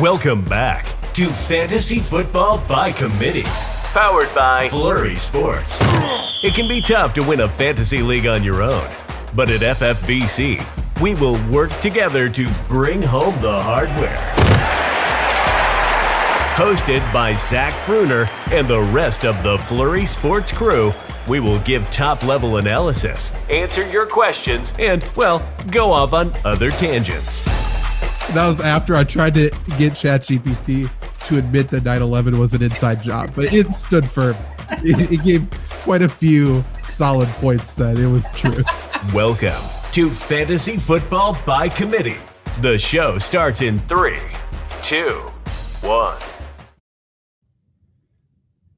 Welcome back to Fantasy Football by Committee, powered by Flurry Sports. It can be tough to win a fantasy league on your own, but at FFBC, we will work together to bring home the hardware. Hosted by Zach Bruner and the rest of the Flurry Sports crew, we will give top-level analysis, answer your questions, and, well, go off on other tangents. That was after I tried to get ChatGPT to admit that 9/11 was an inside job, but it stood firm. It gave quite a few solid points that it was true. Welcome to Fantasy Football by Committee. The show starts in 3, 2, 1.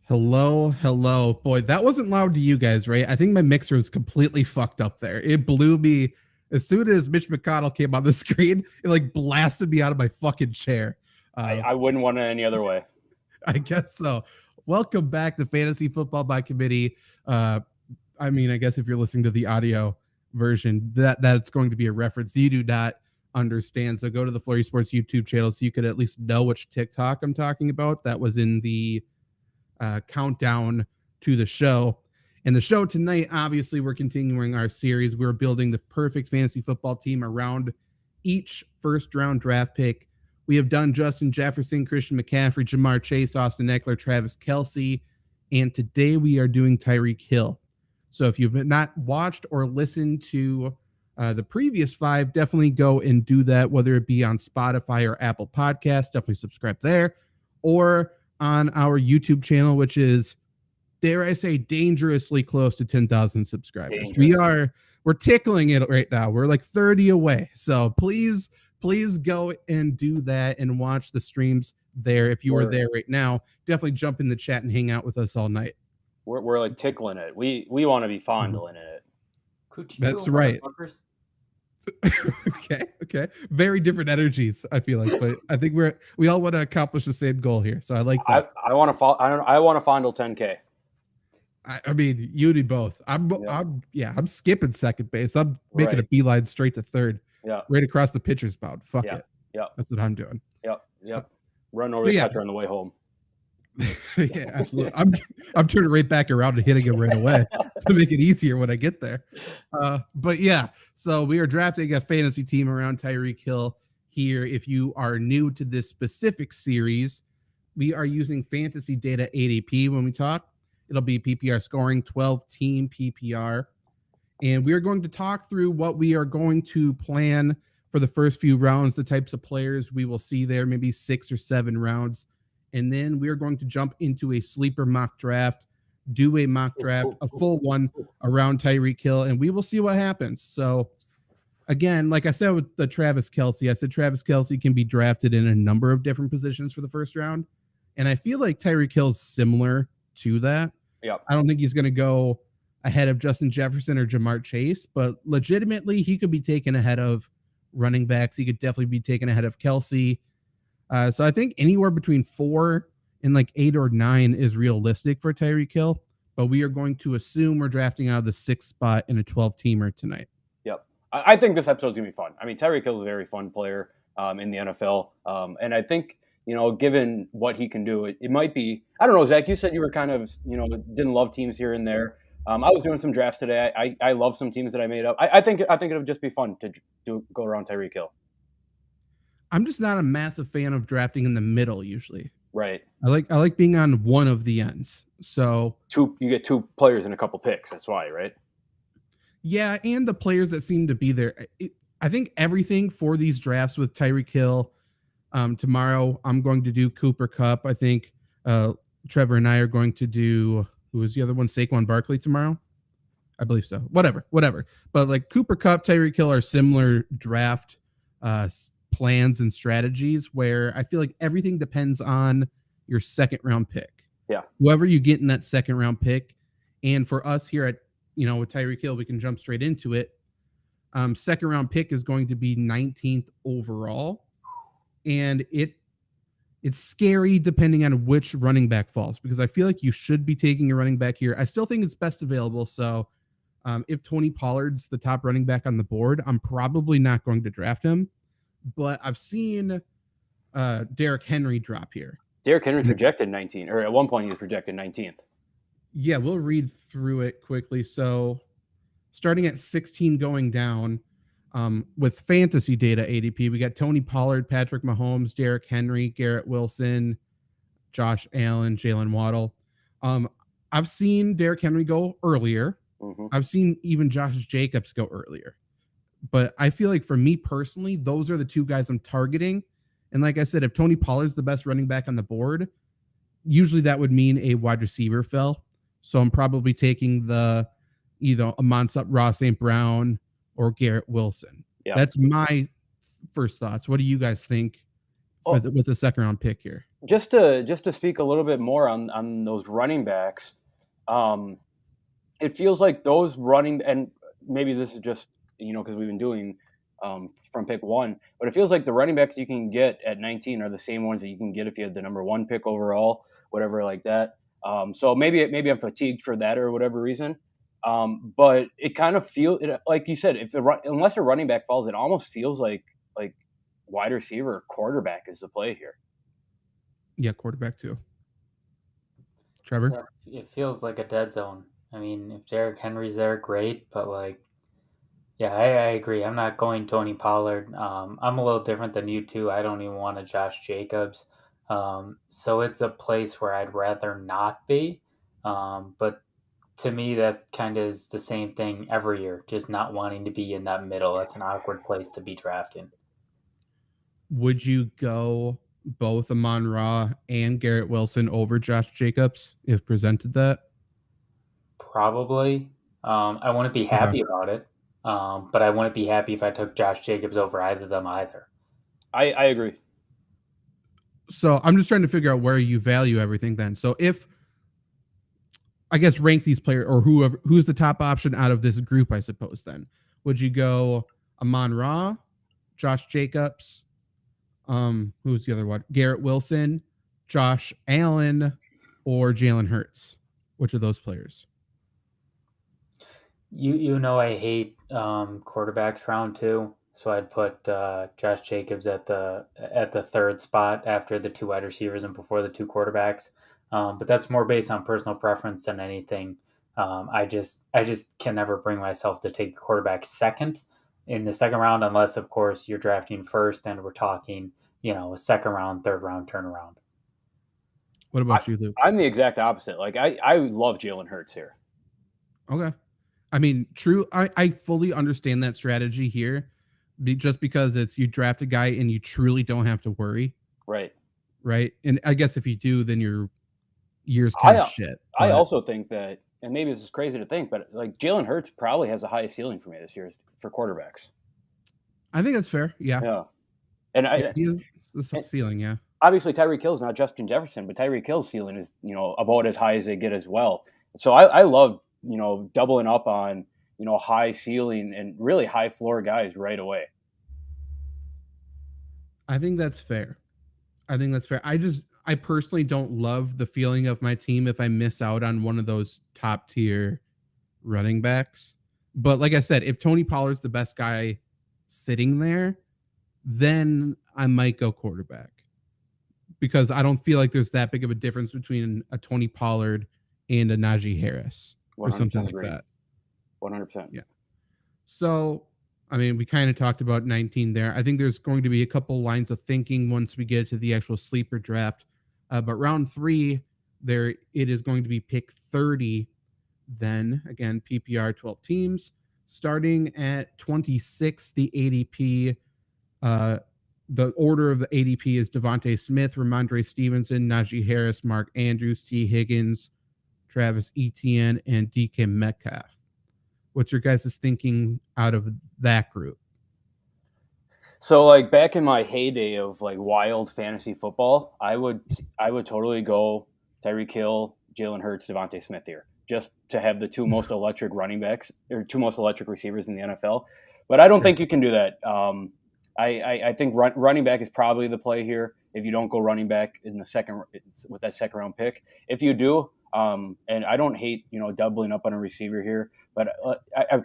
Hello. Boy, that wasn't loud to you guys, right? I think my mixer was completely fucked up there. It blew me. As soon as Mitch McConnell came on the screen, it like blasted me out of my fucking chair. I wouldn't want it any other way. I guess so. Welcome back to Fantasy Football by Committee. I guess if you're listening to the audio version, that's going to be a reference you do not understand. So go to the Flurry Sports YouTube channel so you could at least know which TikTok I'm talking about. That was in the countdown to the show. And the show tonight, obviously, we're continuing our series. We're building the perfect fantasy football team around each first-round draft pick. We have done Justin Jefferson, Christian McCaffrey, Jamar Chase, Austin Eckler, Travis Kelce, and today we are doing Tyreek Hill. So if you've not watched or listened to the previous 5, definitely go and do that, whether it be on Spotify or Apple Podcasts. Definitely subscribe there, or on our YouTube channel, which is, dare I say, dangerously close to 10,000 subscribers. We're tickling it right now. We're like 30 away. So please go and do that and watch the streams there. If you are there right now, definitely jump in the chat and hang out with us all night. We're like tickling it. We want to be fondling it. That's right. Okay. Very different energies, I feel like, but I think we all want to accomplish the same goal here. So I like that. I want to fondle 10K. I mean, you do both. I'm skipping second base. I'm making a beeline straight to third. Yeah. Right across the pitcher's mound. Fuck it. Yeah. That's what I'm doing. Yep. Run over the catcher on the way home. Yeah, absolutely. I'm turning right back around and hitting him right away to make it easier when I get there. But yeah, so we are drafting a fantasy team around Tyreek Hill here. If you are new to this specific series, we are using fantasy data ADP when we talk. It'll be PPR scoring, 12-team PPR. And we are going to talk through what we are going to plan for the first few rounds, the types of players we will see there, maybe 6 or 7 rounds. And then we are going to jump into a sleeper mock draft, do a mock draft, a full one around Tyreek Hill, and we will see what happens. So, again, like I said with the Travis Kelce, I said Travis Kelce can be drafted in a number of different positions for the first round. And I feel like Tyreek Hill is similar to that. Yep. I don't think he's going to go ahead of Justin Jefferson or Jamar Chase, but legitimately he could be taken ahead of running backs. He could definitely be taken ahead of Kelce. So I think anywhere between 4 and like 8 or 9 is realistic for Tyreek Hill, but we are going to assume we're drafting out of the 6th spot in a 12-teamer tonight. Yep. I think this episode is going to be fun. I mean, Tyreek Hill is a very fun player in the NFL. And I think, given what he can do, it might be, I don't know, Zach, you said you were kind of, didn't love teams here and there. I was doing some drafts today. I love some teams that I made up. I think it would just be fun to go around Tyreek Hill. I'm just not a massive fan of drafting in the middle usually. Right. I like being on one of the ends. So you get 2 players and a couple picks. That's why, right? Yeah, and the players that seem to be there. I think everything for these drafts with Tyreek Hill. Tomorrow I'm going to do Cooper Kupp. I think Trevor and I are going to do, who was the other one? Saquon Barkley tomorrow. I believe so. Whatever. But like Cooper Kupp, Tyreek Hill are similar draft plans and strategies where I feel like everything depends on your second round pick. Yeah. Whoever you get in that second round pick. And for us here at, with Tyreek Hill, we can jump straight into it. Second round pick is going to be 19th overall. And it's scary depending on which running back falls, because I feel like you should be taking a running back here. I still think it's best available. So if Tony Pollard's the top running back on the board, I'm probably not going to draft him. But I've seen Derrick Henry drop here. Derrick Henry projected 19, or at one point he was projected 19th. Yeah, we'll read through it quickly. So starting at 16 going down, with fantasy data ADP, we got Tony Pollard, Patrick Mahomes, Derrick Henry, Garrett Wilson, Josh Allen, Jalen Waddle. I've seen Derrick Henry go earlier. Mm-hmm. I've seen even Josh Jacobs go earlier. But I feel like for me personally, those are the two guys I'm targeting. And like I said, if Tony Pollard's the best running back on the board, usually that would mean a wide receiver fell. So I'm probably taking the either Ross St. Brown or Garrett Wilson. Yeah. That's my first thoughts. What do you guys think with the second round pick here? Just to speak a little bit more on those running backs, it feels like those running, and maybe this is just, because we've been doing from pick 1, but it feels like the running backs you can get at 19 are the same ones that you can get if you had the number 1 pick overall, whatever like that. So maybe I'm fatigued for that or whatever reason. But it kind of feels, like you said, unless a running back falls, it almost feels like wide receiver or quarterback is the play here. Yeah, quarterback too. Trevor? It feels like a dead zone. I mean, if Derrick Henry's there, great. But I agree. I'm not going Tony Pollard. I'm a little different than you two. I don't even want a Josh Jacobs. So it's a place where I'd rather not be. But to me, that kind of is the same thing every year, just not wanting to be in that middle. That's an awkward place to be drafting. Would you go both Amon-Ra and Garrett Wilson over Josh Jacobs if presented that? Probably. I wouldn't be happy about it, but I wouldn't be happy if I took Josh Jacobs over either of them either. I agree. So I'm just trying to figure out where you value everything then. So if, I guess, rank these players or who's the top option out of this group, I suppose, then. Would you go Amon-Ra, Josh Jacobs, who's the other one? Garrett Wilson, Josh Allen, or Jalen Hurts? Which of those players? I hate quarterbacks round 2, so I'd put Josh Jacobs at the third spot after the 2 wide receivers and before the 2 quarterbacks. But that's more based on personal preference than anything. I just can never bring myself to take the quarterback second in the second round, unless, of course, you're drafting first and we're talking, a second round, third round turnaround. What about you, Luke? I'm the exact opposite. I love Jalen Hurts here. Okay. I mean, true. I fully understand that strategy here, just because it's you draft a guy and you truly don't have to worry. Right. Right. And I guess if you do, then your year's kind of shit. But I also think that, and maybe this is crazy to think, but Jalen Hurts probably has the highest ceiling for me this year for quarterbacks. I think that's fair. Yeah. Yeah. And he is the ceiling. Yeah. Obviously, Tyreek Hill is not Justin Jefferson, but Tyreek Hill's ceiling is, about as high as they get as well. So I love, doubling up on, high ceiling and really high floor guys right away. I think that's fair. I personally don't love the feeling of my team if I miss out on one of those top tier running backs. But like I said, if Tony Pollard's the best guy sitting there, then I might go quarterback, because I don't feel like there's that big of a difference between a Tony Pollard and a Najee Harris or something like that. 100%. Yeah. So, I mean, we kind of talked about 19 there. I think there's going to be a couple lines of thinking once we get to the actual sleeper draft. But round 3, it is going to be pick 30. Then, again, PPR 12 teams. Starting at 26, the ADP. The order of the ADP is Devontae Smith, Ramondre Stevenson, Najee Harris, Mark Andrews, T. Higgins, Travis Etienne, and DK Metcalf. What's your guys' thinking out of that group? So, back in my heyday of wild fantasy football, I would totally go Tyreek Hill, Jalen Hurts, Devontae Smith here, just to have the 2 most electric running backs or 2 most electric receivers in the NFL. But I don't think you can do that. I think running back is probably the play here if you don't go running back in the second with that second round pick. If you do, and I don't hate doubling up on a receiver here, but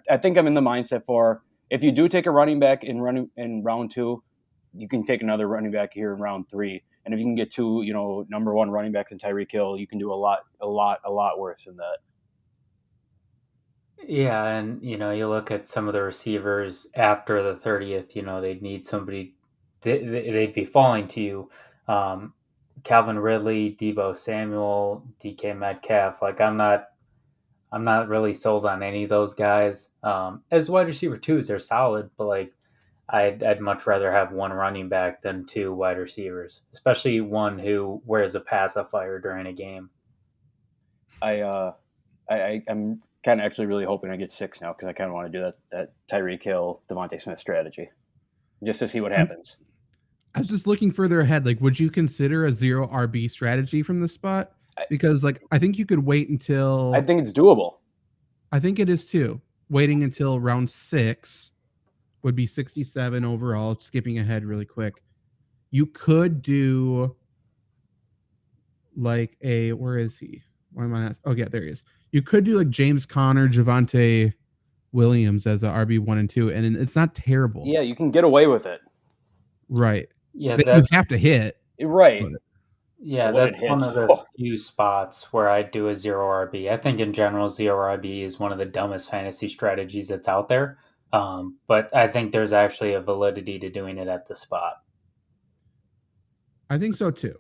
I think I'm in the mindset for if you do take a running back in round 2, you can take another running back here in round 3, and if you can get 2, number 1 running backs in Tyreek Hill, you can do a lot worse than that. Yeah, and you look at some of the receivers after the 30th. They'd need somebody. They'd be falling to you. Calvin Ridley, Deebo Samuel, DK Metcalf. Like I'm not really sold on any of those guys. As wide receiver twos, they're solid, but like I'd much rather have one running back than 2 wide receivers, especially one who wears a pacifier during a game. I'm kind of actually really hoping I get 6 now because I kind of want to do that Tyreek Hill, Devontae Smith strategy just to see what happens. I was just looking further ahead. Like, would you consider a 0 RB strategy from this spot? Because like I think you could wait until. I think it's doable. I think it is too. Waiting until round 6 would be 67 overall. Skipping ahead really quick, you could do like where is he? Why am I not? Oh yeah, there he is. You could do like James Conner, Javonte Williams as a RB 1 and 2, and it's not terrible. Yeah, you can get away with it. Right. Yeah, you have to hit. Right. Yeah, that's one of the few spots where I do a 0 RB. I think in general, 0 RB is one of the dumbest fantasy strategies that's out there. But I think there's actually a validity to doing it at the spot. I think so too.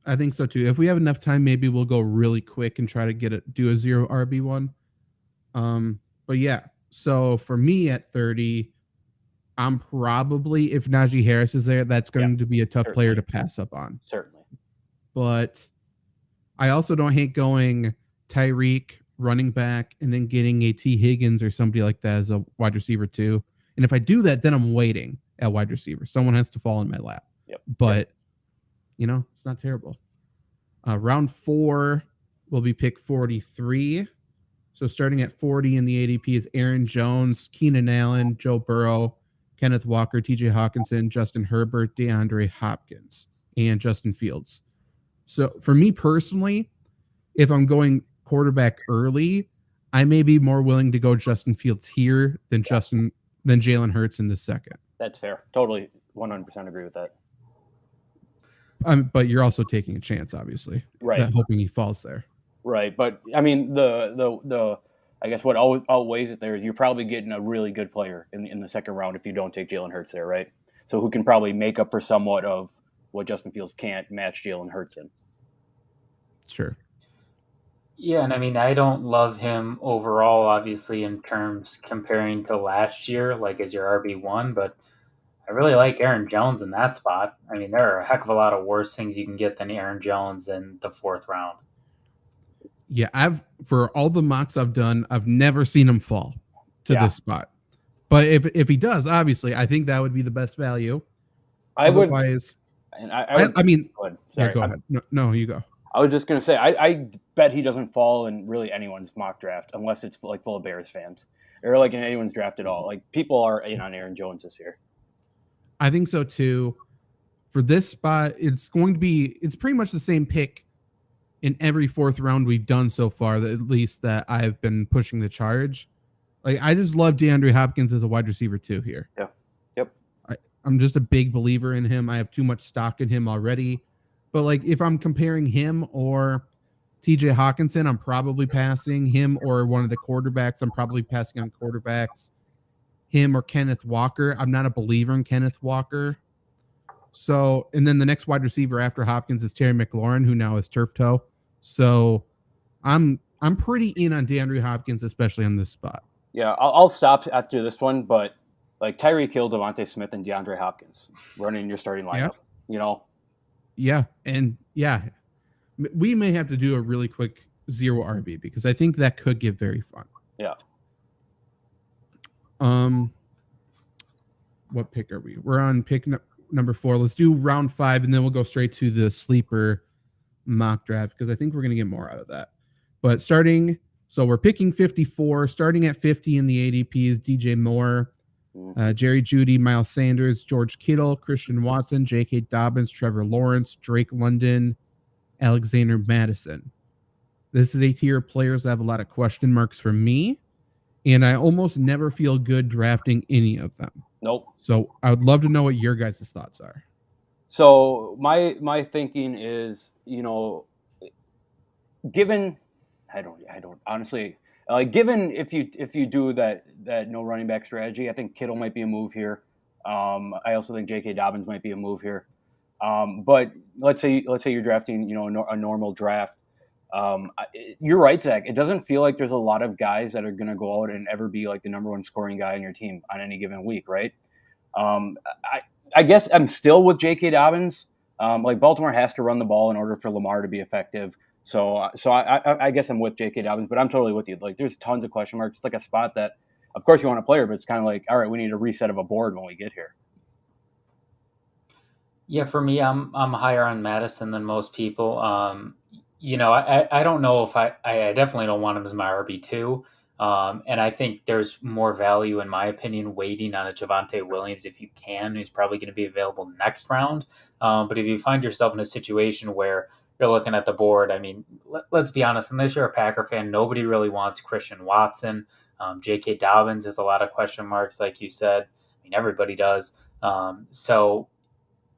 If we have enough time, maybe we'll go really quick and try to do a 0 RB one. But yeah, so for me at 30, I'm probably, if Najee Harris is there, that's going to be a tough player to pass up on. Certainly. But I also don't hate going Tyreek running back and then getting a T Higgins or somebody like that as a wide receiver too. And if I do that, then I'm waiting at wide receiver. Someone has to fall in my lap. Yep. But it's not terrible. Round 4 will be pick 43. So starting at 40 in the ADP is Aaron Jones, Keenan Allen, Joe Burrow, Kenneth Walker, TJ Hawkinson, Justin Herbert, DeAndre Hopkins, and Justin Fields. So for me personally, if I'm going quarterback early, I may be more willing to go Justin Fields here than Jalen Hurts in the second. That's fair. Totally 100% agree with that. But you're also taking a chance, obviously. Right. Hoping he falls there. Right. But I mean, the I guess what outweighs it there is you're probably getting a really good player in the second round if you don't take Jalen Hurts there, right? So who can probably make up for somewhat of what Justin Fields can't match Jalen Hurts in. Sure. Yeah, and I mean, I don't love him overall, obviously, in terms comparing to last year, like as your RB1, but I really like Aaron Jones in that spot. I mean, there are a heck of a lot of worse things you can get than Aaron Jones in the 4th round. Yeah, for all the mocks I've done, I've never seen him fall to this spot. But if he does, obviously, I think that would be the best value. Otherwise, And I mean, go ahead. Yeah, go ahead. No, you go. I was just going to say, I bet he doesn't fall in really anyone's mock draft unless it's like full of Bears fans or like in anyone's draft at all. Like people are in on Aaron Jones this year. I think so too. For this spot, it's pretty much the same pick in every 4th round we've done so far, at least that I've been pushing the charge. Like I just love DeAndre Hopkins as a wide receiver too here. Yeah. Yep. I'm just a big believer in him. I have too much stock in him already. But like if I'm comparing him or TJ Hawkinson, I'm probably passing him, or one of the quarterbacks, I'm probably passing on quarterbacks. Him or Kenneth Walker. I'm not a believer in Kenneth Walker. So, and then the next wide receiver after Hopkins is Terry McLaurin, who now is turf toe. So I'm pretty in on DeAndre Hopkins, especially on this spot. Yeah, I'll stop after this one, but like Tyreek Hill, Devontae Smith, and DeAndre Hopkins running your starting lineup, Yeah, and yeah, we may have to do a really quick 0 RB because I think that could get very fun. Yeah. What pick are we? We're on pick number 4. Let's do round 5, and then we'll go straight to the sleeper mock draft because I think we're going to get more out of that. But so we're picking 54. Starting at 50 in the ADP is DJ Moore, Jerry Jeudy, Miles Sanders, George Kittle, Christian Watson, J.K. Dobbins, Trevor Lawrence, Drake London, Alexander Madison. This is a tier of players that have a lot of question marks for me, and I almost never feel good drafting any of them. Nope. So I would love to know what your guys' thoughts are. So my thinking is, given I don't honestly given if you do that no running back strategy, I think Kittle might be a move here. I also think J.K. Dobbins might be a move here. But let's say you're drafting a normal draft. You're right, Zach. It doesn't feel like there's a lot of guys that are going to go out and ever be like the number one scoring guy on your team on any given week, right? I guess I'm still with J.K. Dobbins. Like Baltimore has to run the ball in order for Lamar to be effective. So I guess I'm with J.K. Dobbins, but I'm totally with you. Like there's tons of question marks. It's like a spot that, of course, you want a player, but it's kind of like, all right, we need a reset of a board when we get here. Yeah, for me, I'm higher on Madison than most people. I don't know if I definitely don't want him as my RB2. And I think there's more value, in my opinion, waiting on a Javonte Williams if you can. He's probably going to be available next round. But if you find yourself in a situation where you're looking at the board, I mean, let's be honest, unless you're a Packer fan, nobody really wants Christian Watson. J.K. Dobbins has a lot of question marks, like you said. I mean, everybody does. So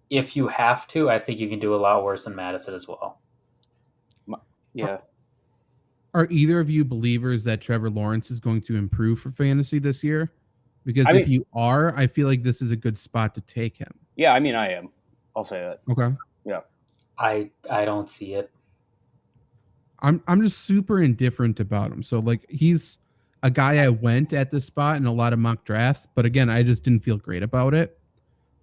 if you have to, I think you can do a lot worse than Madison as well. Yeah. Are either of you believers that Trevor Lawrence is going to improve for fantasy this year? Because if you are, I feel like this is a good spot to take him. Yeah, I mean, I am. I'll say that. Okay. Yeah. I don't see it. I'm just super indifferent about him. So like he's a guy I went at this spot in a lot of mock drafts, but again, I just didn't feel great about it.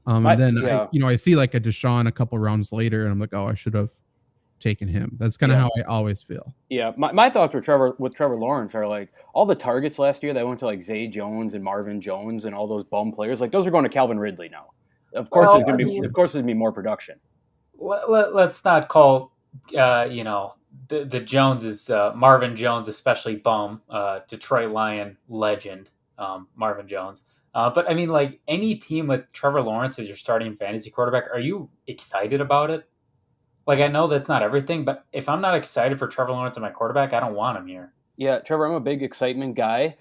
And then I see like a Deshaun a couple rounds later, and I'm like, oh, I should have taken him. That's kind of how I always feel. Yeah, my thoughts with Trevor Lawrence are like all the targets last year that went to like Zay Jones and Marvin Jones and all those bum players. Like those are going to Calvin Ridley now. Of course, there's going to be more production. Let's not call the Joneses, Marvin Jones especially bum, Detroit Lion legend Marvin Jones. But I mean, like any team with Trevor Lawrence as your starting fantasy quarterback, are you excited about it? Like, I know that's not everything, but if I'm not excited for Trevor Lawrence as my quarterback, I don't want him here. Yeah, Trevor, I'm a big excitement guy,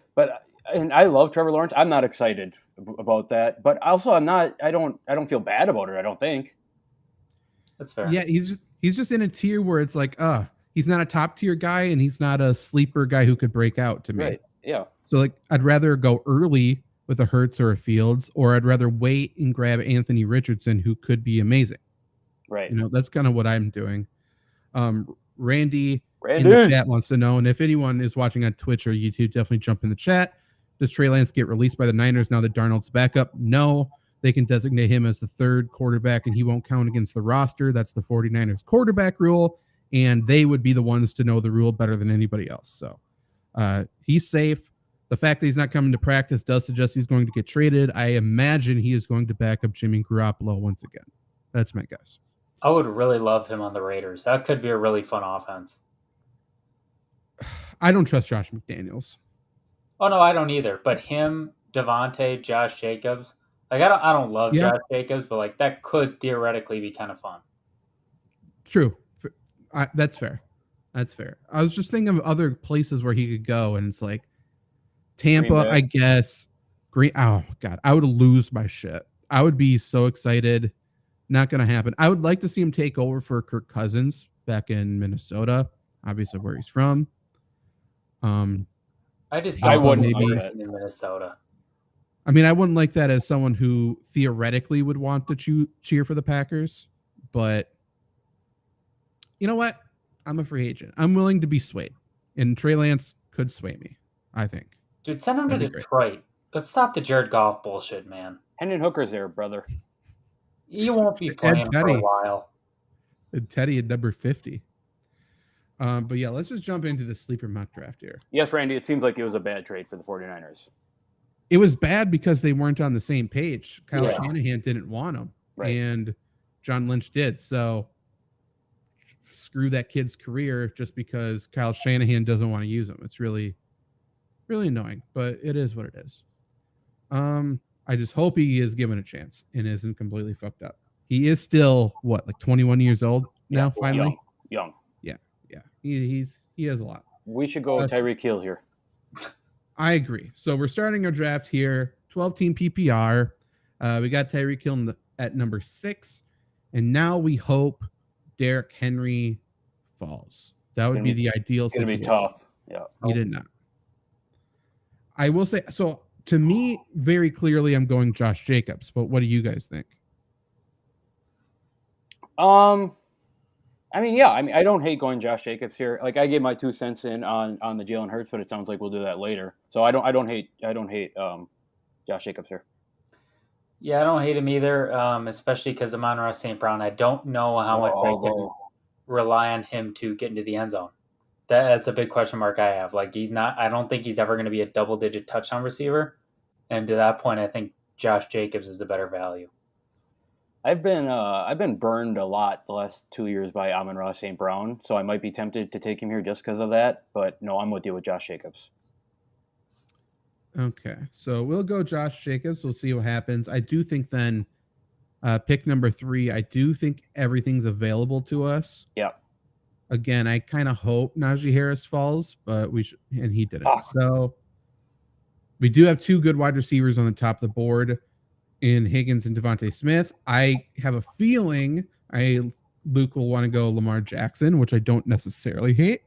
and I love Trevor Lawrence. I'm not excited about that, but also I don't feel bad about it. I don't think. That's fair. Yeah, he's just in a tier where it's like, he's not a top tier guy and he's not a sleeper guy who could break out to me. Right. Yeah. So like, I'd rather go early with a Hurts or a Fields, or I'd rather wait and grab Anthony Richardson, who could be amazing. Right. That's kind of what I'm doing. Randy in the chat wants to know, and if anyone is watching on Twitch or YouTube, definitely jump in the chat. Does Trey Lance get released by the Niners now that Darnold's backup? No, they can designate him as the third quarterback, and he won't count against the roster. That's the 49ers quarterback rule, and they would be the ones to know the rule better than anybody else. So he's safe. The fact that he's not coming to practice does suggest he's going to get traded. I imagine he is going to back up Jimmy Garoppolo once again. That's my guess. I would really love him on the Raiders. That could be a really fun offense. I don't trust Josh McDaniels. Oh no, I don't either. But him, Devontae, Josh Jacobs. Like I don't love Josh Jacobs, but like that could theoretically be kind of fun. True. That's fair. That's fair. I was just thinking of other places where he could go, and it's like Tampa, I guess. Green. Oh God, I would lose my shit. I would be so excited. Not going to happen. I would like to see him take over for Kirk Cousins back in Minnesota, obviously where he's from. I wouldn't maybe in Minnesota. I mean, I wouldn't like that as someone who theoretically would want to cheer for the Packers, but you know what? I'm a free agent. I'm willing to be swayed, and Trey Lance could sway me, I think. Dude, send him to Detroit. Let's stop the Jared Goff bullshit, man. Hendon Hooker's there, brother. You won't be playing for a while. And Teddy at number 50. But yeah, let's just jump into the sleeper mock draft here. Yes, Randy, it seems like it was a bad trade for the 49ers. It was bad because they weren't on the same page. Kyle Shanahan didn't want him, and John Lynch did. So screw that kid's career just because Kyle Shanahan doesn't want to use him. It's really, really annoying, but it is what it is. I just hope he is given a chance and isn't completely fucked up. He is still like 21 years old now. Finally, young. Yeah. He has a lot. We should go Tyreek Hill here. I agree. So we're starting our draft here. 12-team PPR. We got Tyreek Hill at number 6, and now we hope Derrick Henry falls. That would be the ideal It's going to situation. be tough. Yeah. He did not. I will say, so to me, very clearly, I'm going Josh Jacobs, but what do you guys think? I don't hate going Josh Jacobs here. Like I gave my 2 cents in on the Jalen Hurts, but it sounds like we'll do that later. So I don't hate Josh Jacobs here. Yeah, I don't hate him either, especially because Amon-Ra St. Brown. I don't know how much I can rely on him to get into the end zone. That's a big question mark I have. Like I don't think he's ever going to be a double-digit touchdown receiver. And to that point, I think Josh Jacobs is the better value. I've been burned a lot the last 2 years by Amon-Ra St. Brown, so I might be tempted to take him here just because of that. But no, I'm with you with Josh Jacobs. Okay, so we'll go Josh Jacobs. We'll see what happens. I do think then pick number 3, I do think everything's available to us. Yeah. Again, I kind of hope Najee Harris falls, but and he didn't. So we do have 2 good wide receivers on the top of the board in Higgins and Devontae Smith. I have a feeling Luke will want to go Lamar Jackson, which I don't necessarily hate.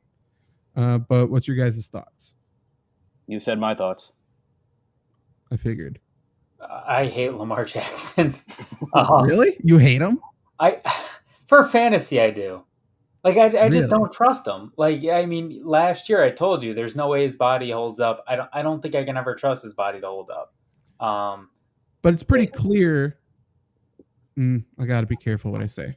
But what's your guys' thoughts? You said my thoughts. I figured. I hate Lamar Jackson. Really? You hate him? For fantasy, I do. Like I just don't trust him. Like I mean, last year I told you there's no way his body holds up. I don't think I can ever trust his body to hold up. But it's pretty clear. I got to be careful what I say.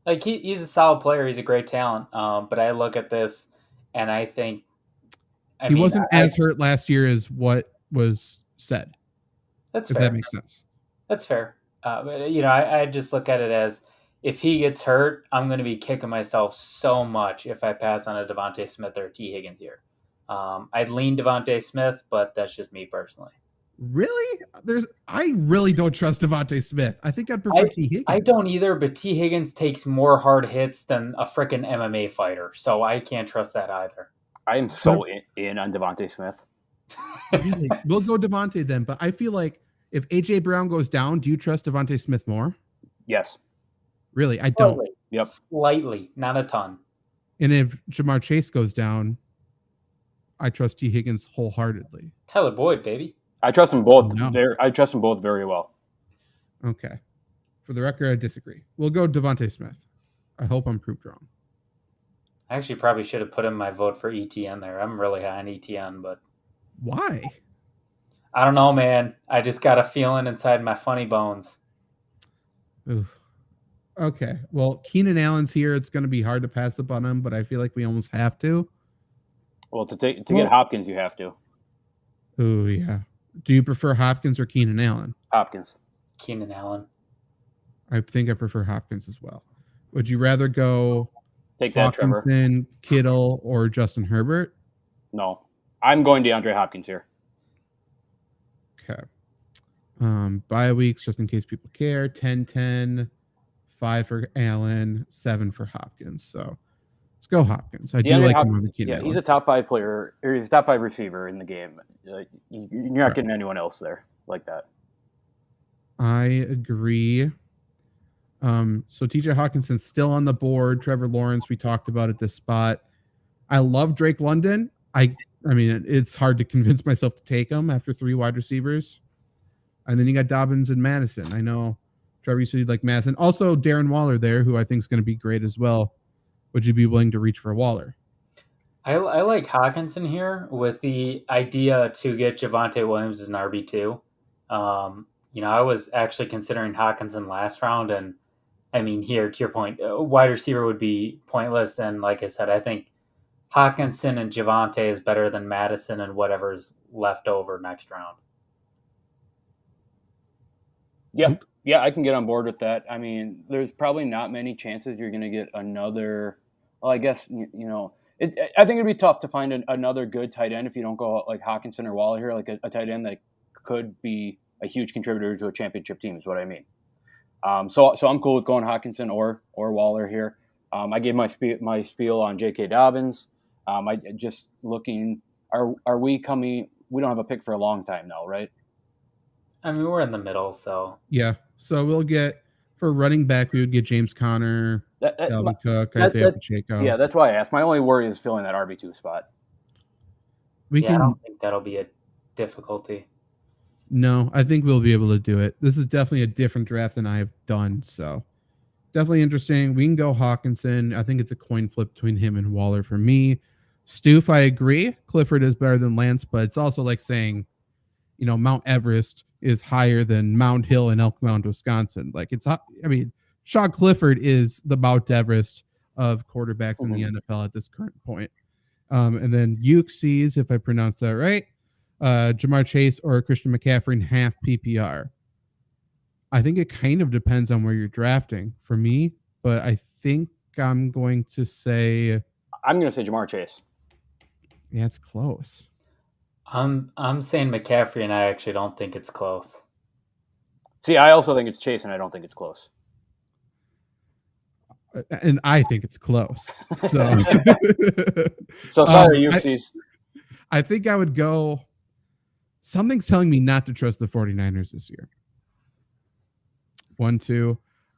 Like he's a solid player. He's a great talent. But I look at this and I think he wasn't as hurt last year as what was said. That's fair. That makes sense. That's fair. But I just look at it as if he gets hurt, I'm going to be kicking myself so much if I pass on a Devontae Smith or a T. Higgins here. I'd lean Devontae Smith, but that's just me personally. Really? I really don't trust Devontae Smith. I think I'd prefer T. Higgins. I don't either, but T. Higgins takes more hard hits than a freaking MMA fighter, so I can't trust that either. I am so in on Devontae Smith. Really? We'll go Devontae then, but I feel like if A.J. Brown goes down, do you trust Devontae Smith more? Yes. Really? I don't. Yep. Slightly, not a ton. And if Jamar Chase goes down, I trust T. Higgins wholeheartedly. Tyler Boyd, baby. I trust them both. I trust them both very well. Okay. For the record, I disagree. We'll go Devontae Smith. I hope I'm proved wrong. I actually probably should have put in my vote for ETN there. I'm really high on ETN, but why? I don't know, man. I just got a feeling inside my funny bones. Oof. Okay. Well, Keenan Allen's here. It's going to be hard to pass up on him, but I feel like we almost have to. Well, to get Hopkins, you have to. Oh, yeah. Do you prefer Hopkins or Keenan Allen? Hopkins. Keenan Allen. I think I prefer Hopkins as well. Would you rather go take that, Trevor, Kittle, or Justin Herbert? No. I'm going DeAndre Hopkins here. Okay. Bye weeks, just in case people care. 10-10, 5 for Allen, 7 for Hopkins. So let's go Hopkins. I do like him more than Keenan Allen. He's a top 5 player, or he's a top 5 receiver in the game. You're not getting anyone else there like that. I agree. So TJ Hawkinson's still on the board. Trevor Lawrence, we talked about at this spot. I love Drake London. I mean, it's hard to convince myself to take him after 3 wide receivers. And then you got Dobbins and Madison. I know Trevor, you said you'd like Madison. Also, Darren Waller there, who I think is going to be great as well. Would you be willing to reach for Waller? I like Hawkinson here with the idea to get Javonte Williams as an RB2. I was actually considering Hawkinson last round, and I mean, here to your point, a wide receiver would be pointless. And like I said, I think Hawkinson and Javonte is better than Madison and whatever's left over next round. Yeah, I can get on board with that. I mean, there's probably not many chances you're going to get another. Well, I guess I think it'd be tough to find another good tight end if you don't go like Hawkinson or Waller here, like a tight end that could be a huge contributor to a championship team is what I mean. So I'm cool with going Hawkinson or Waller here. I gave my spiel on J.K. Dobbins. I just looking. Are we coming? We don't have a pick for a long time now, right? I mean, we're in the middle, so Yeah. So we'll get for running back, we would get James Conner, Dalvin Cook, Isaiah Pacheco. Yeah, that's why I asked. My only worry is filling that RB2 spot. I don't think that'll be a difficulty. No, I think we'll be able to do it. This is definitely a different draft than I have done, so definitely interesting. We can go Hawkinson. I think it's a coin flip between him and Waller for me. Stoof, I agree. Clifford is better than Lance, but it's also like saying, Mount Everest is higher than Mount Hill in Elk Mound, Wisconsin. Like Sean Clifford is the Mount Everest of quarterbacks in the NFL at this current point. And then Euxes, if I pronounce that right, Jamar Chase or Christian McCaffrey in half PPR. I think it kind of depends on where you're drafting for me, but I think I'm going to say Jamar Chase. Yeah, it's close. I'm saying McCaffrey, and I actually don't think it's close. See, I also think it's Chase, and I don't think it's close. And I think it's close. So, so sorry, Euxes. I think I would go. Something's telling me not to trust the 49ers this year. 1, 2.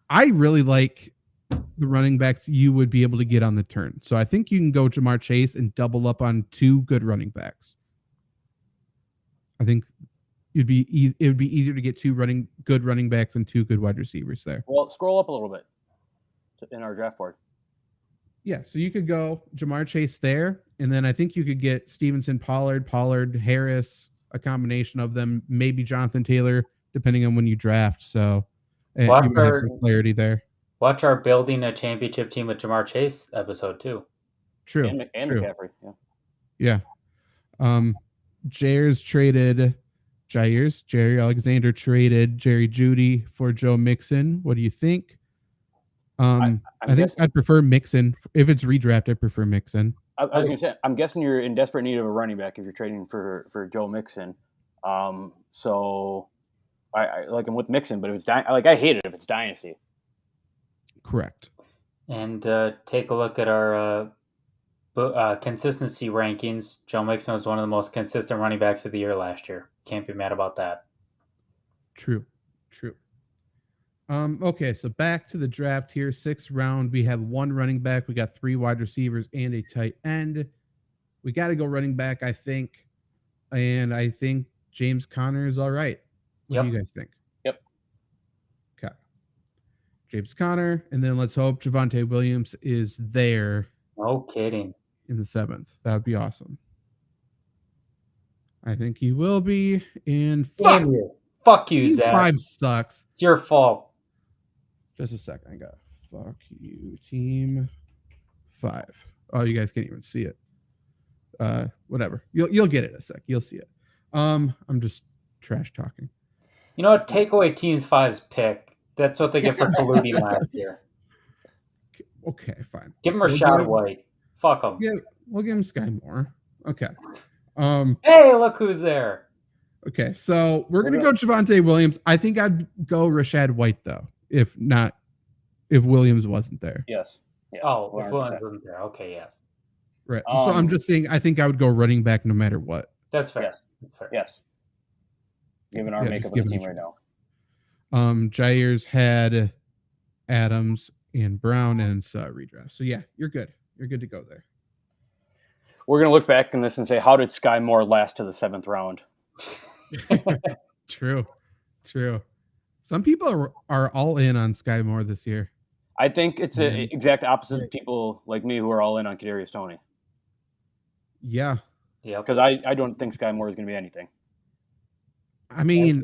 I really like the running backs you would be able to get on the turn. So I think you can go Jamar Chase and double up on 2 good running backs. I think it would be easier to get 2 good running backs and 2 good wide receivers there. Well, scroll up a little bit in our draft board. Yeah, so you could go Jamar Chase there, and then I think you could get Stevenson, Pollard, Harris, a combination of them, maybe Jonathan Taylor, depending on when you draft. So you might have some clarity there. Watch our building a championship team with Jamar Chase episode too. True. And McCaffrey. Yeah. Jerry Alexander traded Jerry Jeudy for Joe Mixon. What do you think? I think I'd prefer Mixon. If it's redraft, I prefer Mixon. I was going to say, I'm guessing you're in desperate need of a running back if you're trading for Joe Mixon. So I like him with Mixon, but if it's I hate it if it's dynasty. Correct. And take a look at our consistency rankings. Joe Mixon was one of the most consistent running backs of the year last year. Can't be mad about that. True. Okay, so back to the draft here. 6th round, we have 1 running back. We got 3 wide receivers and a tight end. We got to go running back, I think. And I think James Conner is all right. What do you guys think? Yep. Okay. James Conner, and then let's hope Javonte Williams is there. No kidding. In the 7th. That would be awesome. I think he will be. And fuck you, Zach. 5 sucks. It's your fault. Just a second. I got fuck you, team 5. Oh, you guys can't even see it. Whatever. You'll get it in a sec. You'll see it. I'm just trash talking. You know what? Take away team 5's pick. That's what they get for colluding last year. Okay, fine. Give him Rashad White. Fuck him. Yeah, we'll give him Sky Moore. Okay. Hey, look who's there. Okay, so we're gonna go Javonte Williams. I think I'd go Rashad White though, if Williams wasn't there. Yes. Oh, if Williams wasn't there. Okay, yes. Right. So I'm just saying I think I would go running back no matter what. That's fair. Yes. That's fair. Yes. Given our makeup of the team right now. Jair's had Adams and Brown and redraft. So yeah, you're good. You're good to go there. We're gonna look back on this and say, how did Sky Moore last to the 7th round? True. Some people are all in on Sky Moore this year. I think it's the exact opposite of people like me who are all in on Kadarius Toney. Yeah. Because I don't think Sky Moore is going to be anything. I mean,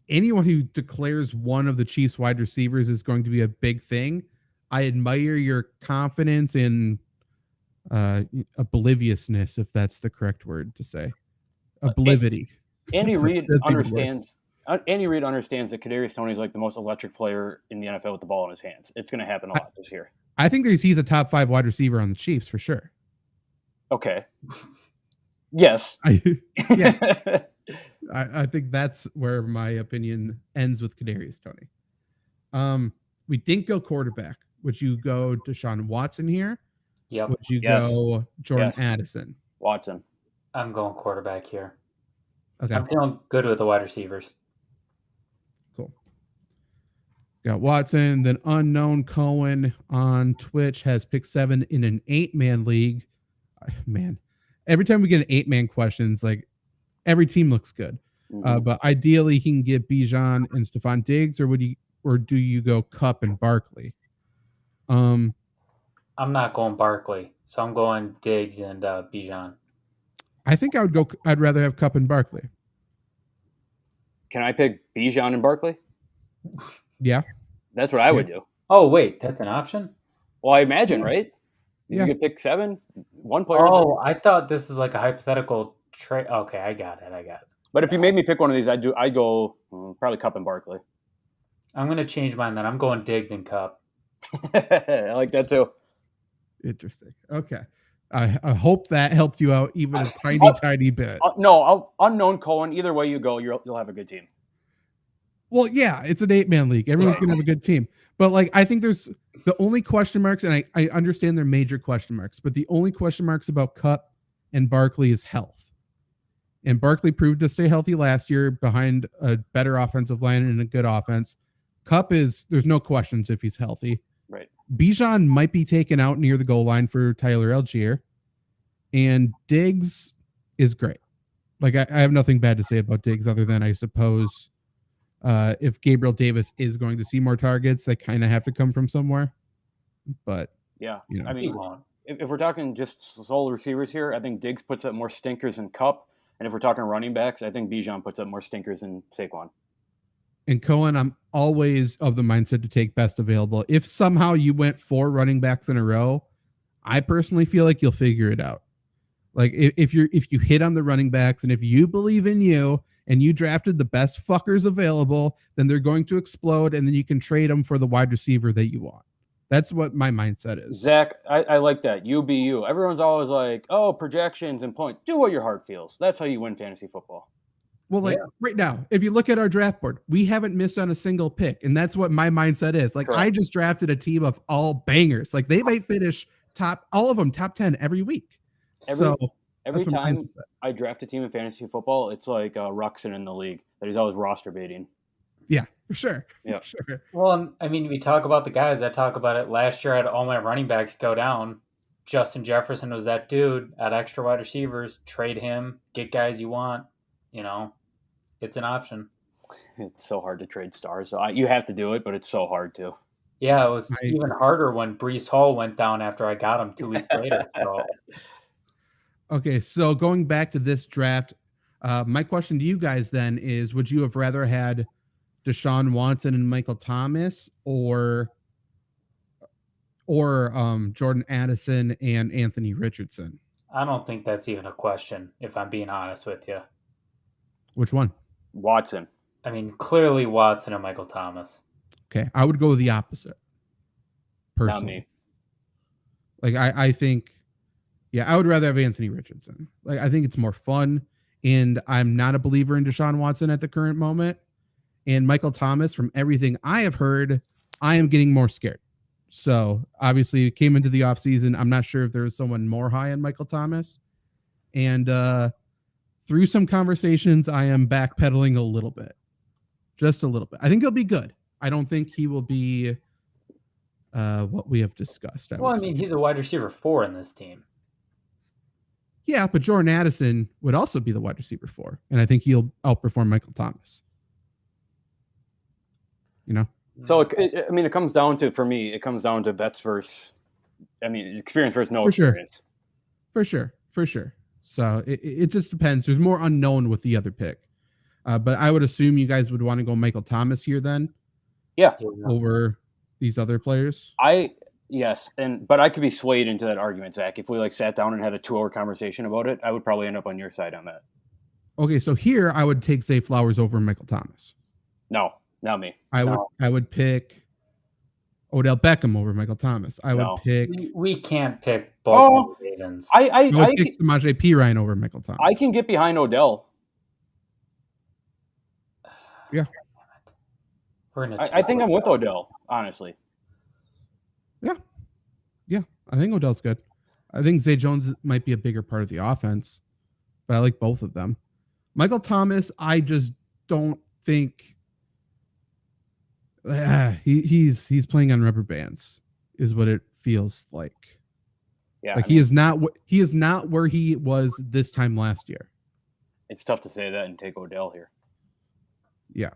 anyone who declares one of the Chiefs wide receivers is going to be a big thing. I admire your confidence in obliviousness, if that's the correct word to say. Oblivity. Andy Reid understands. Andy Reid understands that Kadarius Toney is like the most electric player in the NFL with the ball in his hands. It's going to happen a lot this year. I think he's a top 5 wide receiver on the Chiefs for sure. Okay. Yes. I think that's where my opinion ends with Kadarius Toney. We didn't go quarterback. Would you go Deshaun Watson here? Yep. Would you go Jordan Addison? Watson. I'm going quarterback here. Okay. I'm feeling good with the wide receivers. Got Watson, then unknown Cohen on Twitch has pick 7 in an 8-man league. Man, every time we get an 8-man questions, like every team looks good. But ideally, he can get Bijan and Stephon Diggs, or do you go Kupp and Barkley? I'm not going Barkley, so I'm going Diggs and Bijan. I think I'd rather have Kupp and Barkley. Can I pick Bijan and Barkley? Yeah. That's what I would do. Oh, wait, that's an option? Well, I imagine, right? Yeah. You could pick 7, one player. Oh, I thought this is like a hypothetical trade. Okay, I got it. But if you made me pick one of these, I'd go probably Kupp and Barkley. I'm going to change mine then. I'm going Diggs and Kupp. I like that too. Interesting. Okay. I hope that helped you out even a tiny bit. Unknown Cohen. Either way you go, you'll have a good team. Well, yeah, it's an 8-man league. Everyone's going to have a good team. But like, I think there's the only question marks, and I understand they're major question marks, but the only question marks about Kupp and Barkley is health. And Barkley proved to stay healthy last year behind a better offensive line and a good offense. Kupp there's no questions if he's healthy. Right. Bijan might be taken out near the goal line for Tyler Algier. And Diggs is great. Like, I have nothing bad to say about Diggs other than, I suppose, if Gabriel Davis is going to see more targets, they kind of have to come from somewhere. But yeah, you know, I mean, if we're talking just sole receivers here, I think Diggs puts up more stinkers than Kupp. And if we're talking running backs, I think Bijan puts up more stinkers than Saquon. And Cohen, I'm always of the mindset to take best available. If somehow you went 4 running backs in a row, I personally feel like you'll figure it out. Like if you hit on the running backs and if you believe in you and you drafted the best fuckers available, then they're going to explode and then you can trade them for the wide receiver that you want. That's what my mindset is. Zach, I like that. You be you. Everyone's always like, oh, projections and points. Do what your heart feels. That's how you win fantasy football. Well, like right now, if you look at our draft board, we haven't missed on a single pick. And that's what my mindset is. Like, correct. I just drafted a team of all bangers. Like, they might finish all of them top 10 every week. Every time I draft a team in fantasy football, it's like Ruxin in the league that he's always roster baiting. Yeah, for sure. Yeah, for sure. Well, I mean, we talk about the guys. I talk about it last year. I had all my running backs go down. Justin Jefferson was that dude. At extra wide receivers, trade him, get guys you want. You know, it's an option. It's so hard to trade stars. So you have to do it, but it's so hard to. Yeah, it was even harder when Breece Hall went down after I got him 2 weeks later. So. Okay, so going back to this draft, my question to you guys then is, would you have rather had Deshaun Watson and Michael Thomas or Jordan Addison and Anthony Richardson? I don't think that's even a question, if I'm being honest with you. Which one? Watson. I mean, clearly Watson and Michael Thomas. Okay, I would go the opposite. Personally. Not me. Like, I think, I would rather have Anthony Richardson. Like, I think it's more fun, and I'm not a believer in Deshaun Watson at the current moment. And Michael Thomas, from everything I have heard, I am getting more scared. So, obviously, it came into the offseason. I'm not sure if there was someone more high on Michael Thomas. And through some conversations, I am backpedaling a little bit. Just a little bit. I think he'll be good. I don't think he will be what we have discussed. I mean, he's a wide receiver 4 in this team. Yeah, but Jordan Addison would also be the wide receiver 4. And I think he'll outperform Michael Thomas. You know? So, it comes down to, for me, vets versus, experience versus no experience. For sure. So it just depends. There's more unknown with the other pick. But I would assume you guys would want to go Michael Thomas here then. Yeah. Over these other players. Yes. But I could be swayed into that argument, Zach. If we sat down and had a 2-hour conversation about it, I would probably end up on your side on that. Okay. So here I would take Zay Flowers over Michael Thomas. No, not me. I would pick Odell Beckham over Michael Thomas. I would pick. We can't pick both Ravens. I would pick Samaje Perine over Michael Thomas. I can get behind Odell. Yeah. I think I'm with Odell, honestly. Yeah. I think Odell's good. I think Zay Jones might be a bigger part of the offense, but I like both of them. Michael Thomas, I just don't think. He's playing on rubber bands, is what it feels like. Yeah, Like he is not where he was this time last year. It's tough to say that and take Odell here. Yeah.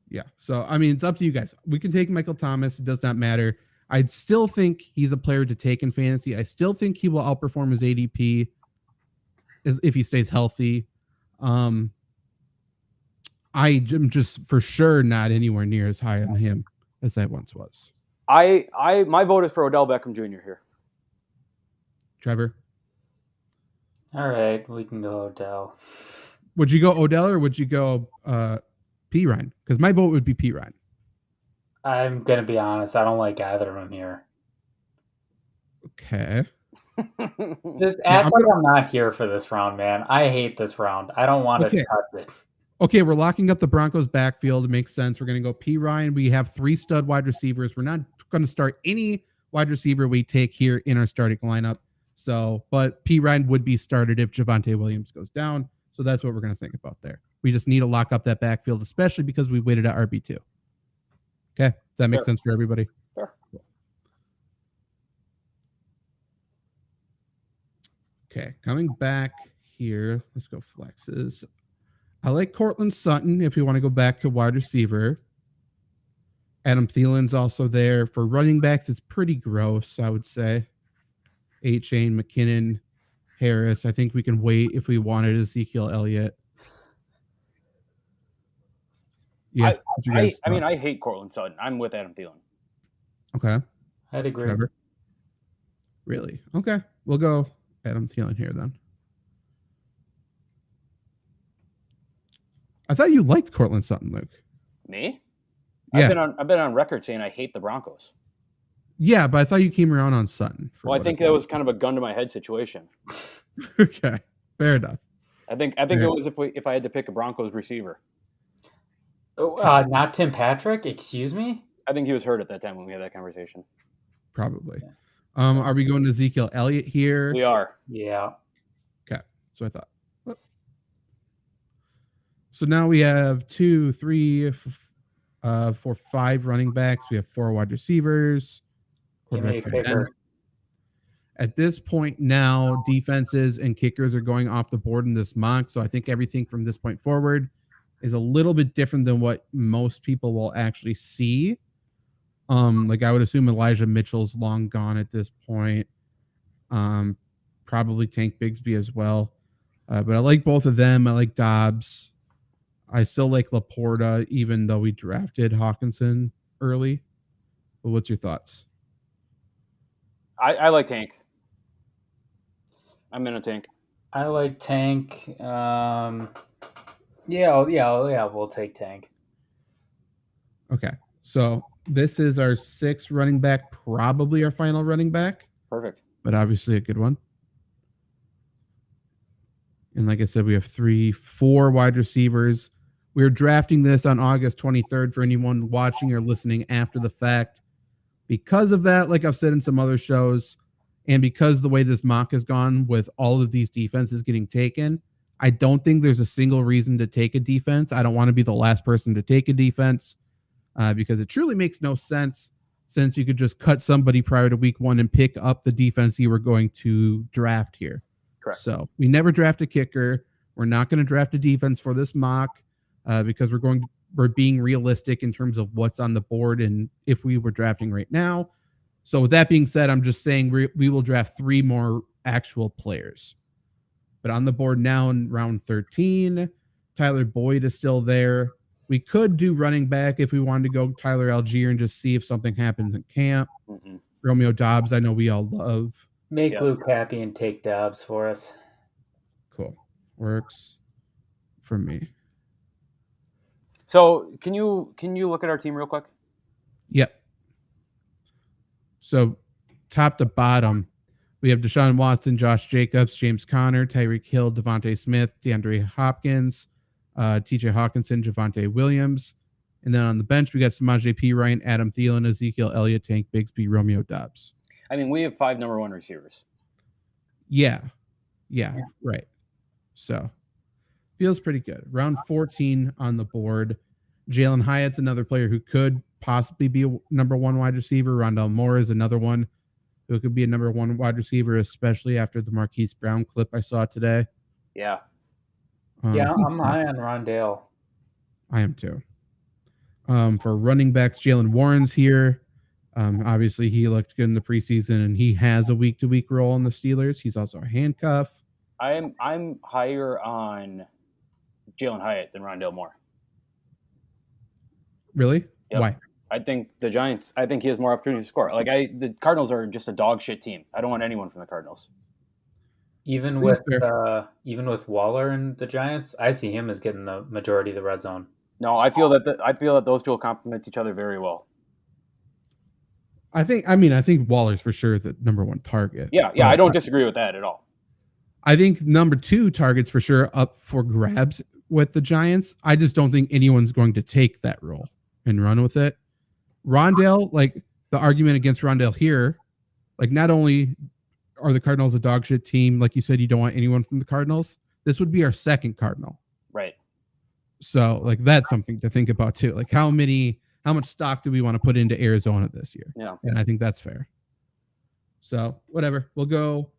Yeah. So I mean, it's up to you guys. We can take Michael Thomas. It does not matter. I still think he's a player to take in fantasy. I still think he will outperform his ADP if he stays healthy. I am just for sure not anywhere near as high on him as I once was. My vote is for Odell Beckham Jr. here. Trevor? All right, we can go Odell. Would you go Odell or would you go P. Ryan? Because my vote would be P. Ryan. I'm going to be honest. I don't like either of them here. Okay. Just act like I'm not here for this round, man. I hate this round. I don't want to touch it. Okay, we're locking up the Broncos backfield. It makes sense. We're going to go P. Ryan. We have 3 stud wide receivers. We're not going to start any wide receiver we take here in our starting lineup. So, but P. Ryan would be started if Javonte Williams goes down. So that's what we're going to think about there. We just need to lock up that backfield, especially because we waited at RB2. Okay, does that make sense for everybody? Sure. Okay, coming back here. Let's go flexes. I like Cortland Sutton if we want to go back to wide receiver. Adam Thielen's also there. For running backs, it's pretty gross, I would say. A-Chain, McKinnon, Harris. I think we can wait if we wanted Ezekiel Elliott. Yeah. I hate Cortland Sutton. I'm with Adam Thielen. Okay. I'd agree. Trevor? Really? Okay. We'll go Adam Thielen here then. I thought you liked Cortland Sutton, Luke. Me? Yeah. I've been on record saying I hate the Broncos. Yeah, but I thought you came around on Sutton. Well, I think that was kind of a gun to my head situation. Okay. Fair enough. I think it was if I had to pick a Broncos receiver. Not Tim Patrick? Excuse me? I think he was hurt at that time when we had that conversation. Probably. Are we going to Ezekiel Elliott here? We are. Yeah. Okay. So I thought. So now we have 2, 3, 4, 5 running backs. We have 4 wide receivers. Give me a kicker. At this point now, defenses and kickers are going off the board in this mock. So I think everything from this point forward is a little bit different than what most people will actually see. Like I would assume Elijah Mitchell's long gone at this point. Probably Tank Bigsby as well. But I like both of them. I like Dobbs. I still like Laporta, even though we drafted Hawkinson early. But what's your thoughts? I like Tank. I'm in a Tank. I like Tank. Yeah, we'll take Tank. Okay. So this is our 6th running back, probably our final running back. Perfect. But obviously a good one. And like I said, we have 3, 4 wide receivers. We're drafting this on August 23rd for anyone watching or listening after the fact. Because of that, like I've said in some other shows, and because the way this mock has gone with all of these defenses getting taken, I don't think there's a single reason to take a defense. I don't want to be the last person to take a defense because it truly makes no sense since you could just cut somebody prior to week 1 and pick up the defense you were going to draft here. Correct. So we never draft a kicker. We're not going to draft a defense for this mock because we're being realistic in terms of what's on the board and if we were drafting right now. So with that being said, I'm just saying we will draft 3 more actual players. But on the board now in round 13, Tyler Boyd is still there. We could do running back if we wanted to go Tyler Algier and just see if something happens in camp. Mm-hmm. Romeo Dobbs, I know we all love. Make Luke happy and take Dobbs for us. Cool. Works for me. So can you look at our team real quick? Yep. So top to bottom, we have Deshaun Watson, Josh Jacobs, James Conner, Tyreek Hill, Devontae Smith, DeAndre Hopkins, TJ Hawkinson, Javonte Williams. And then on the bench, we got Samaje P. Ryan, Adam Thielen, Ezekiel Elliott, Tank Bigsby, Romeo Dobbs. I mean, we have 5 number 1 receivers. Yeah, right. So feels pretty good. Round 14 on the board. Jalen Hyatt's another player who could possibly be a number one wide receiver. Rondell Moore is another one who could be a number one wide receiver, especially after the Marquise Brown clip I saw today. Yeah. I'm high on Rondale. I am too. For running backs, Jalen Warren's here. Obviously, he looked good in the preseason, and he has a week-to-week role in the Steelers. He's also a handcuff. I'm higher on Jalen Hyatt than Rondell Moore. Really? Yep. Why? I think the Giants. I think he has more opportunity to score. The Cardinals are just a dog shit team. I don't want anyone from the Cardinals. Even with Waller and the Giants, I see him as getting the majority of the red zone. No, I feel that those two will complement each other very well. I think Waller's for sure the number one target. Yeah, I don't disagree with that at all. I think number two targets for sure up for grabs with the Giants. I just don't think anyone's going to take that role and run with it. Rondale, like the argument against Rondale here, like not only are the Cardinals a dog shit team, like you said, you don't want anyone from the Cardinals. This would be our second Cardinal. Right. So like that's something to think about too. Like how much stock do we want to put into Arizona this year? Yeah. And I think that's fair. So whatever. We'll go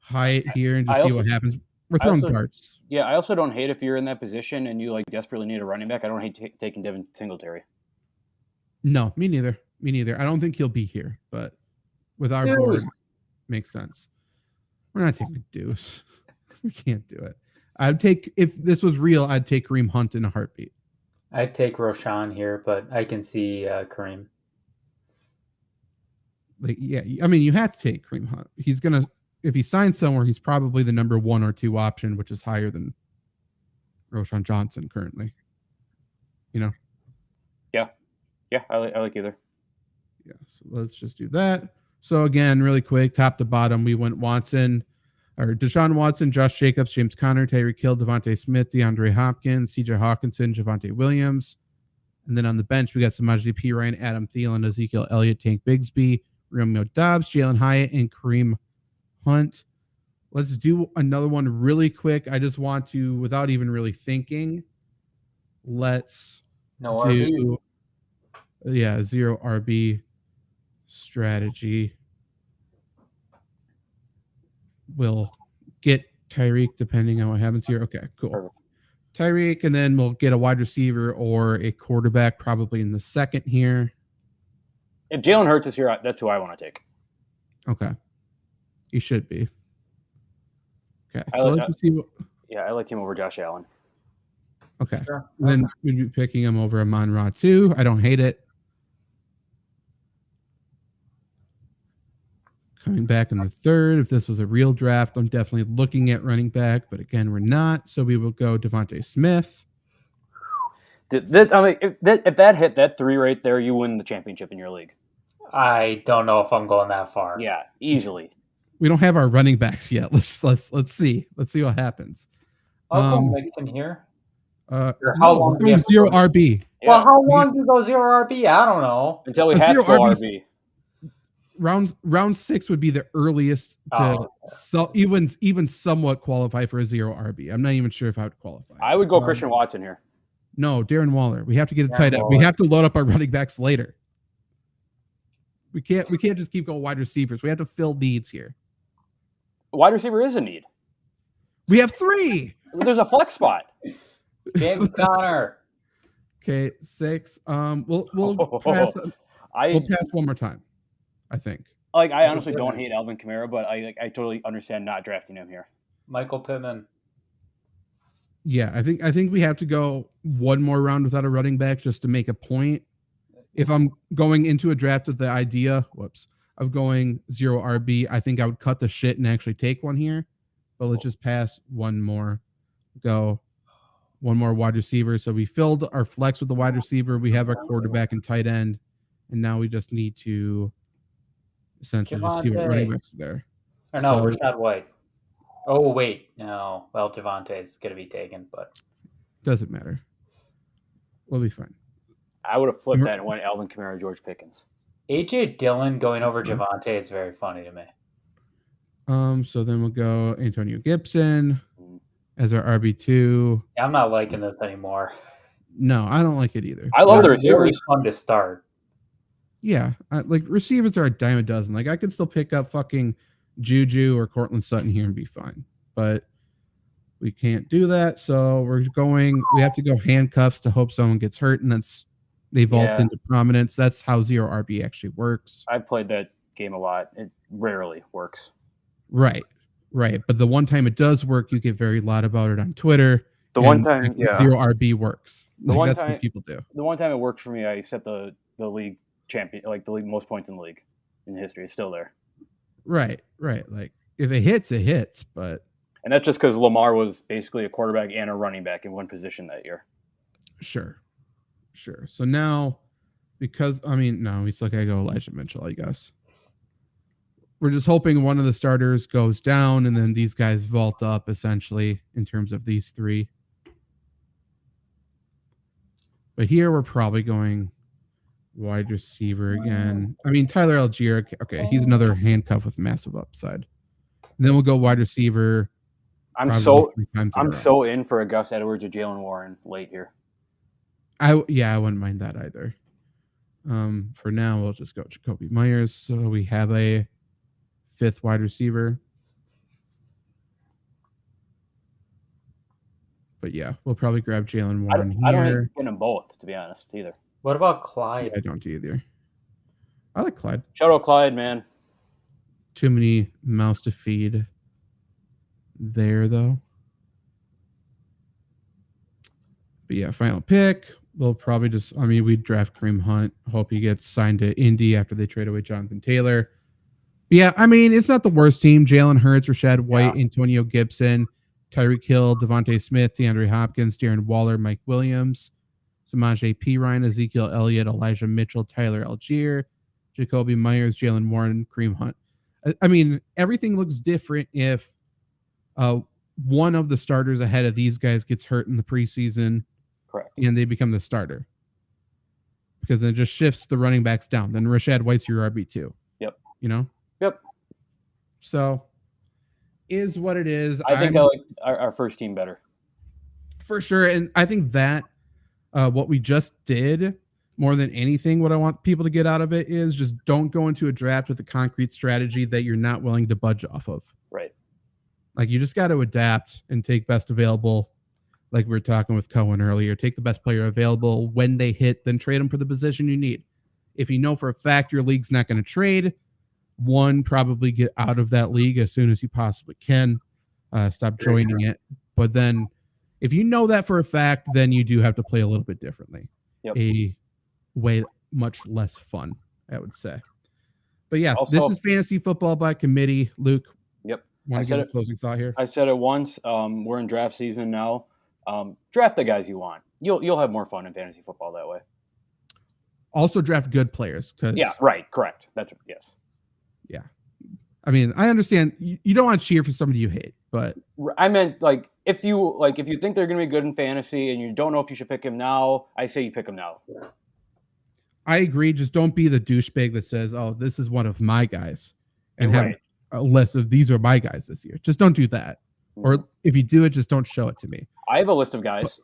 Hyatt here and just see what happens. We're throwing darts. Yeah, I also don't hate if you're in that position and you like desperately need a running back. I don't hate taking Devin Singletary. No, me neither. I don't think he'll be here, but with our board, makes sense. We're not taking Deuce. We can't do it. If this was real, I'd take Kareem Hunt in a heartbeat. I'd take Roshan here, but I can see Kareem. Like, yeah, I mean, you have to take Kareem Hunt. If he signs somewhere, he's probably the number 1 or 2 option, which is higher than Roshan Johnson currently. You know? Yeah, I like either. Yeah, so let's just do that. So again, really quick, top to bottom, we went Deshaun Watson, Josh Jacobs, James Conner, Tyreek Hill, Devontae Smith, DeAndre Hopkins, CJ Hawkinson, Javonte Williams. And then on the bench, we got Samaje Perine, Adam Thielen, Ezekiel Elliott, Tank Bigsby, Romeo Doubs, Jalen Hyatt, and Kareem Hunt. Let's do another one really quick. I just want to, without even really thinking, zero RB strategy. We'll get Tyreek depending on what happens here. Okay, cool. Perfect. Tyreek, and then we'll get a wide receiver or a quarterback probably in the second here. If Jalen Hurts is here, that's who I want to take. Okay. He should be. Okay. Let's see what... Yeah, I like him over Josh Allen. Okay. Sure. And then we'd be picking him over Amon-Ra too. I don't hate it. Coming back in the third, if this was a real draft, I'm definitely looking at running back, but again, we're not. So we will go Devontae Smith. If that hit that 3 right there, you win the championship in your league. I don't know if I'm going that far. Yeah, easily. We don't have our running backs yet. Let's see. Let's see what happens. I'll go Mixon here. How long do you zero RB? Yeah. Well, how long do you go zero RB? I don't know. Until we have to go RB. Round 6 would be the earliest to even somewhat qualify for a zero RB. I'm not even sure if I would qualify. I would go Christian Watson here. No, Darren Waller. We have to get it tight up. We have to load up our running backs later. We can't just keep going wide receivers. We have to fill needs here. Wide receiver is a need. We have 3. There's a flex spot. James Conner. Okay, 6. We'll pass. We'll pass one more time. I think. Like, I honestly don't hate Alvin Kamara, but I totally understand not drafting him here. Michael Pittman. Yeah, I think we have to go one more round without a running back just to make a point. If I'm going into a draft with the idea, of going zero RB, I think I would cut the shit and actually take one here. But let's just pass one more. Go one more wide receiver. So we filled our flex with the wide receiver. We have our quarterback and tight end. And now we just need to essentially just see what running backs are there. Or no, Rashad White. Oh, wait. No. Well, Javonte is going to be taken, but. Doesn't matter. We'll be fine. I would have flipped that and went Alvin Kamara, George Pickens. A.J. Dillon going over Javonte is very funny to me. So then we'll go Antonio Gibson as our RB2. Yeah, I'm not liking this anymore. No, I don't like it either. I love the They're really receivers. fun to start. Yeah, like receivers are a dime a dozen. Like I could still pick up fucking Juju or Cortland Sutton here and be fine, but we can't do that. So we have to go handcuffs to hope someone gets hurt, and they vault Yeah. into prominence. That's how zero RB actually works. I've played that game a lot. It rarely works. Right. But the one time it does work, you get very loud about it on Twitter. The one time, yeah. Zero RB works. The one that's time- what people do. The one time it worked for me, I set the league champion, like the league most points in the league in history. It's still there. Right. Like if it hits, it hits. But And that's just because Lamar was basically a quarterback and a running back in one position that year. sure. So now, because no, we still gotta go Elijah Mitchell, I guess. We're just hoping one of the starters goes down, and then these guys vault up essentially in terms of these three. But here we're probably going wide receiver again. I mean, Tyler Algier, okay, he's another handcuff with massive upside. And then we'll go wide receiver. I'm probably so 3 times in a I'm row. so in for a Gus Edwards or Jalen Warren late here. I wouldn't mind that either. For now, we'll just go Jacoby Myers. So we have a 5th wide receiver. But yeah, we'll probably grab Jalen Warren I don't here. get them both, to be honest, either. What about Clyde? I don't either. I like Clyde. Shout out Clyde, man. Too many mouths to feed there, though. But yeah, final pick. We'll probably we draft Kareem Hunt. Hope he gets signed to Indy after they trade away Jonathan Taylor. But yeah, it's not the worst team. Jalen Hurts, Rashad White, Antonio Gibson, Tyreek Hill, Devontae Smith, DeAndre Hopkins, Darren Waller, Mike Williams, Samaje Perine, Ezekiel Elliott, Elijah Mitchell, Tyler Algier, Jacoby Myers, Jalen Warren, Kareem Hunt. Everything looks different if one of the starters ahead of these guys gets hurt in the preseason. Correct. And they become the starter. Because then it just shifts the running backs down. Then Rashad White's your RB2. Yep. Yep. So, is what it is. I think I like our first team better. For sure. And I think that what we just did, more than anything, what I want people to get out of it is just don't go into a draft with a concrete strategy that you're not willing to budge off of. Right. Like, you just got to adapt and take best available. Like we were talking with Cohen earlier, take the best player available when they hit, then trade them for the position you need. If you know for a fact your league's not going to trade, probably get out of that league as soon as you possibly can. Stop joining it. But then if you know that for a fact, then you do have to play a little bit differently. Yep. A way much less fun, I would say. But yeah, Also, this is Fantasy Football by Committee. Luke, Yep. want to give a closing thought here? I said it once. We're in draft season now. Draft the guys you want. You'll have more fun in fantasy football that way. Also draft good players. Yeah, right. Correct. Yes. Yeah. I understand you don't want to cheer for somebody you hate, but I meant if you think they're going to be good in fantasy and you don't know if you should pick him now, I say you pick him now. I agree. Just don't be the douchebag that says, "Oh, this is one of my guys," and You're have right. a list of these are my guys this year. Just don't do that. Or if you do it, just don't show it to me. I have a list of guys.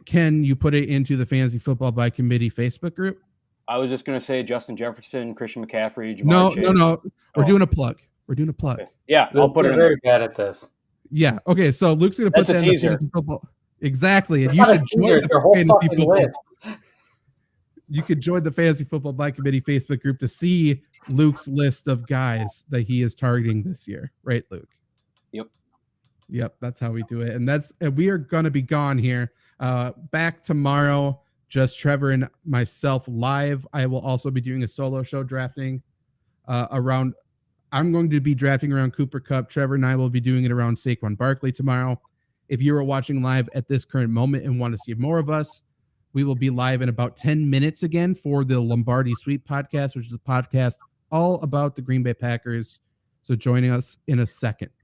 Can you put it into the Fantasy Football by Committee Facebook group? I was just going to say Justin Jefferson, Christian McCaffrey, Jamar Chase. No. We're Oh. doing a plug. Okay. Yeah, I'll put it in very there. bad at this. Yeah. Okay. So Luke's going to put That's a that in the teaser. Fantasy Football. Exactly. And It's you not a should teaser, join it's the your whole Fantasy fucking Football. list. You could join the Fantasy Football by Committee Facebook group to see Luke's list of guys that he is targeting this year. Right, Luke? Yep, that's how we do it. And we are going to be gone here. Back tomorrow, just Trevor and myself live. I will also be doing a solo show drafting around. I'm going to be drafting around Cooper Kupp. Trevor and I will be doing it around Saquon Barkley tomorrow. If you are watching live at this current moment and want to see more of us, we will be live in about 10 minutes again for the Lombardi Sweep podcast, which is a podcast all about the Green Bay Packers. So joining us in a second.